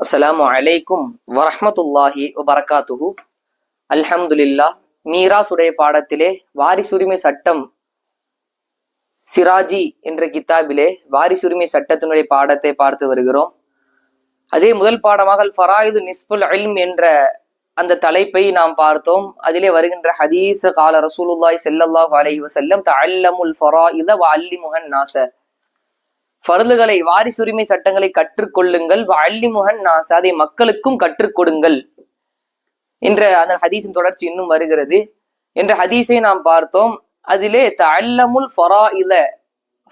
அஸ்ஸலாமு அலைக்கும் வரஹ்மத்துல்லாஹி வபரகாத்துஹு. அல்ஹம்துலில்லாஹ். மீராசுடைய பாடத்திலே வாரிசுரிமை சட்டம் சிராஜி என்ற கித்தாபிலே வாரிசுரிமை சட்டத்தினுடைய பாடத்தை பார்த்து வருகிறோம். அதே முதல் பாடமாக அல் ஃபராயிது நிஸ்புல் இல்ம் என்ற அந்த தலைப்பை நாம் பார்த்தோம். அதிலே வருகின்ற ஹதீஸ் கால ரசூலுல்லாஹி ஸல்லல்லாஹு அலைஹி வஸல்லம் தஅல்லமுல் ஃபராயித வ அல்லிமுஹன் நாஸ, ஃபர்துகளை வாரிசுரிமை சட்டங்களை கற்றுக்கொள்ளுங்கள், அல்லிமுஹன் நாஸ, அதை மக்களுக்கும் கற்றுக் கொடுங்கள் என்ற அந்த ஹதீஸின் தொடர்ச்சி இன்னும் வருகிறது. என்ற ஹதீஸை நாம் பார்த்தோம். அதிலே தஅல்லமுல் ஃபராயித,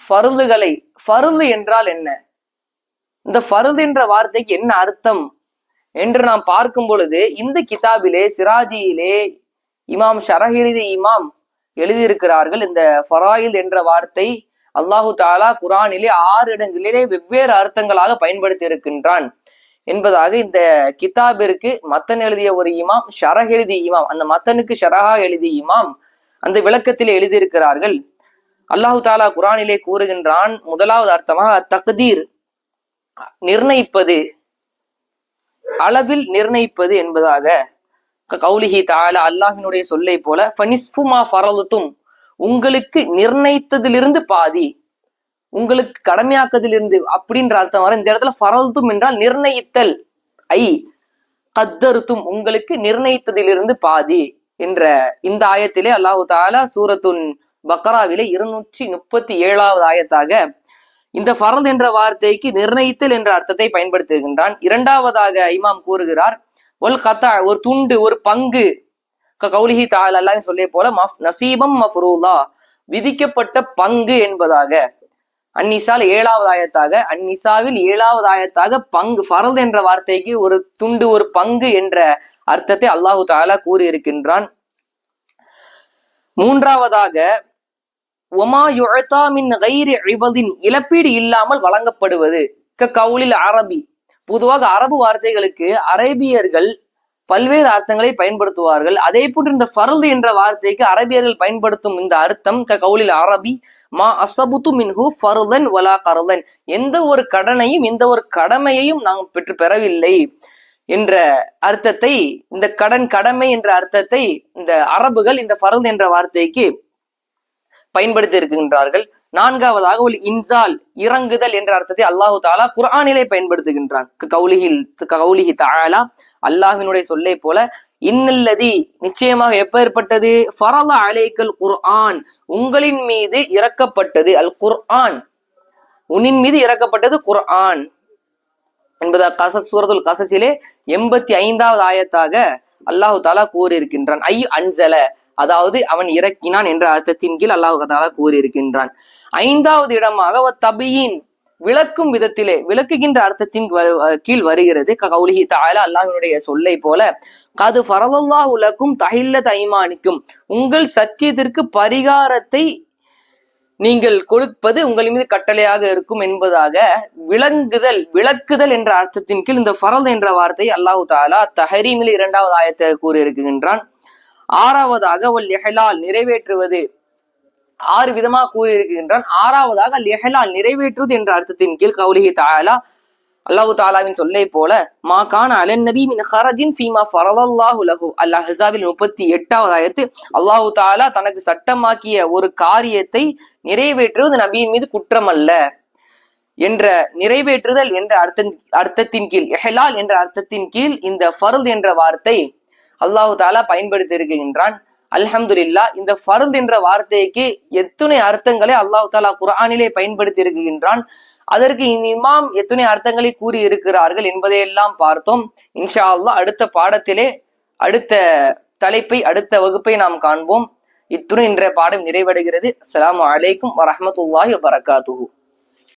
ஃபர்துகளை, ஃபர்து என்றால் என்ன, இந்த ஃபர்து என்ற வார்த்தைக்கு என்ன அர்த்தம் என்று நாம் பார்க்கும் பொழுது இந்த கிதாபிலே சிராஜியிலே இமாம் ஷரஹிரிதி இமாம் எழுதியிருக்கிறார்கள். இந்த ஃபராயில் என்ற வார்த்தை அல்லாஹு தாலா குரானிலே 6 இடங்களிலே வெவ்வேறு அர்த்தங்களாக பயன்படுத்தி இருக்கின்றான் என்பதாக இந்த கிதாபிற்கு மத்தன் எழுதிய ஒரு இமாம், ஷரஹ் எழுதிய இமாம், அந்த மத்தனுக்கு ஷரஹா எழுதிய இமாம் அந்த விளக்கத்திலே எழுதியிருக்கிறார்கள். அல்லாஹு தாலா குரானிலே கூறுகின்றான், முதலாவது அர்த்தமாக தக்தீர், நிர்ணயிப்பது, அளவில் நிர்ணயிப்பது என்பதாக. கௌலிஹி தஆலா, அல்லாஹ்வினுடைய சொல்லை போல, ஃபனிஸ்ஃபு மா ஃபரதுதும், உங்களுக்கு நிர்ணயித்ததிலிருந்து பாதி, உங்களுக்கு கடமையாக்கதிலிருந்து அப்படின்ற அர்த்தம் வர. இந்த இடத்துல ஃபரதுதும் என்றால் நிர்ணயித்தல், ஐ கத்தருத்தும், உங்களுக்கு நிர்ணயித்ததிலிருந்து பாதி என்ற இந்த ஆயத்திலே அல்லாஹு தஆலா சூரத்துன் பக்ராவிலே 237வது ஆயத்தாக இந்த ஃபரல் என்ற வார்த்தைக்கு நிர்ணயித்தல் என்ற அர்த்தத்தை பயன்படுத்துகின்றான். இரண்டாவதாக இமாம் கூறுகிறார், ஒல் கத்தா, ஒரு துண்டு, ஒரு பங்கு. கௌலிஹி தஆலா, அல்லாஹ் சொல்லிய போல, நசீபம் மஃப்ரூலா, விதிக்கப்பட்ட பங்கு என்பதாக. அந்நிசால் 7வது ஆயத்தாக, அந்நிசாவில் 7வது ஆயத்தாக பங்கு, ஃபரல் என்ற வார்த்தைக்கு ஒரு துண்டு, ஒரு பங்கு என்ற அர்த்தத்தை அல்லாஹு தஆலா கூறியிருக்கின்றான். மூன்றாவதாக ஒமா யுஅதா மின் கைரி இவதின், இழப்பீடு இல்லாமல் வழங்கப்படுவது. கௌலில் அரபி, பொதுவாக அரபு வார்த்தைகளுக்கு அரேபியர்கள் பல்வேறு அர்த்தங்களை பயன்படுத்துவார்கள். அதே போன்று இந்த ஃபர்து என்ற வார்த்தைக்கு அரபியர்கள் பயன்படுத்தும் இந்த அர்த்தம் கௌலில் அரபி மா அஸபுது மின்ஹு ஃபர்தன் வலா கர்தன், எந்த ஒரு கடனையும் எந்த ஒரு கடமையையும் நாம் பெறவில்லை என்ற அர்த்தத்தை, இந்த கடன் கடமை என்ற அர்த்தத்தை இந்த அரபுகள் இந்த ஃபர்து என்ற வார்த்தைக்கு பயன்படுத்தி இருக்கின்றார்கள். நான்காவதாக ஒரு இன்சால், இறங்குதல் என்ற அர்த்தத்தை அல்லாஹு தாலா குர்ஆனிலே பயன்படுத்துகின்றான். கௌலிஹி தஆலா, அல்லாஹ்வினுடைய சொல்லை போல, இன்னல்லதி, நிச்சயமாக எப்ப ஏற்பட்டது, ஃபரல அலைக்கல் குர்ஆன், உங்களின் மீது இறக்கப்பட்டது, அல் குர்ஆன், உன்னின் மீது இறக்கப்பட்டது குர்ஆன் என்பதா கசஸ், சூரத்துல் கசஸிலே 85வது ஆயத்தாக அல்லாஹு தாலா கூறியிருக்கின்றான். ஐ அன்சல, அதாவது அவன் இறக்கினான் என்ற அர்த்தத்தின் கீழ் அல்லாஹு தஆலா கூறியிருக்கின்றான். 5வது இடமாக தபியின், விளக்கும் விதத்திலே, விளக்குகின்ற அர்த்தத்தின் கீழ் வருகிறது. கௌலிஹி தஆலா, அல்லாஹ்வினுடைய சொல்லை போல, கது ஃபரலல்லாஹு லக்கும் தஹில்லத் ஐமானிக்கும், உங்கள் சத்தியத்திற்கு பரிகாரத்தை நீங்கள் கொடுப்பது உங்கள் மீது கட்டளையாக இருக்கும் என்பதாக விளங்குதல், விளக்குதல் என்ற அர்த்தத்தின் கீழ் இந்த ஃபரல் என்ற வார்த்தை அல்லாஹு தஆலா தஹரீமில் 2வது ஆயத்தை கூறியிருக்கின்றான். 6வதாக ஒல் இஹ்லால், நிறைவேற்றுவது, 6 விதமாக கூறியிருக்கின்றான். 6வதாக அல் இஹ்லால், நிறைவேற்றுவது என்ற அர்த்தத்தின் கீழ் கௌலிஹி தஆலா, அல்லாஹு தஆலாவின் சொல்லை போல, மா கான அலன் நபி மின் ஹரஜின் ஃபீமா ஃபரலல்லாஹு லஹு, அல் அஹ்ஸாபில் 38வது ஆயத்து, அல்லாஹு தஆலா தனக்கு சட்டமாக்கிய ஒரு காரியத்தை நிறைவேற்றுவது நபியின் மீது குற்றம் அல்ல என்ற நிறைவேற்றுதல் என்ற அர்த்தத்தின் கீழ், இஹ்லால் என்ற அர்த்தத்தின் கீழ் இந்த ஃபர்து என்ற வார்த்தை அல்லாஹு தாலா பயன்படுத்தி இருக்கின்றான். அல்ஹம்துலில்லாஹ். இந்த ஃபர்து என்ற வார்த்தைக்கு எத்தனை அர்த்தங்களை அல்லாஹு தாலா குர்ஆனிலே பயன்படுத்தி இருக்கின்றான், அதற்கு இமாம் எத்தனை அர்த்தங்களை கூறி இருக்கிறார்கள் என்பதையெல்லாம் பார்த்தோம். இன்ஷா அல்லாஹ் அடுத்த பாடத்திலே அடுத்த தலைப்பை, அடுத்த வகுப்பை நாம் காண்போம். இத்துடன் இன்றைய பாடம் நிறைவடைகிறது. அஸ்ஸலாமு அலைக்கும் வரஹ்மத்துல்லாஹி வபரகாத்துஹு.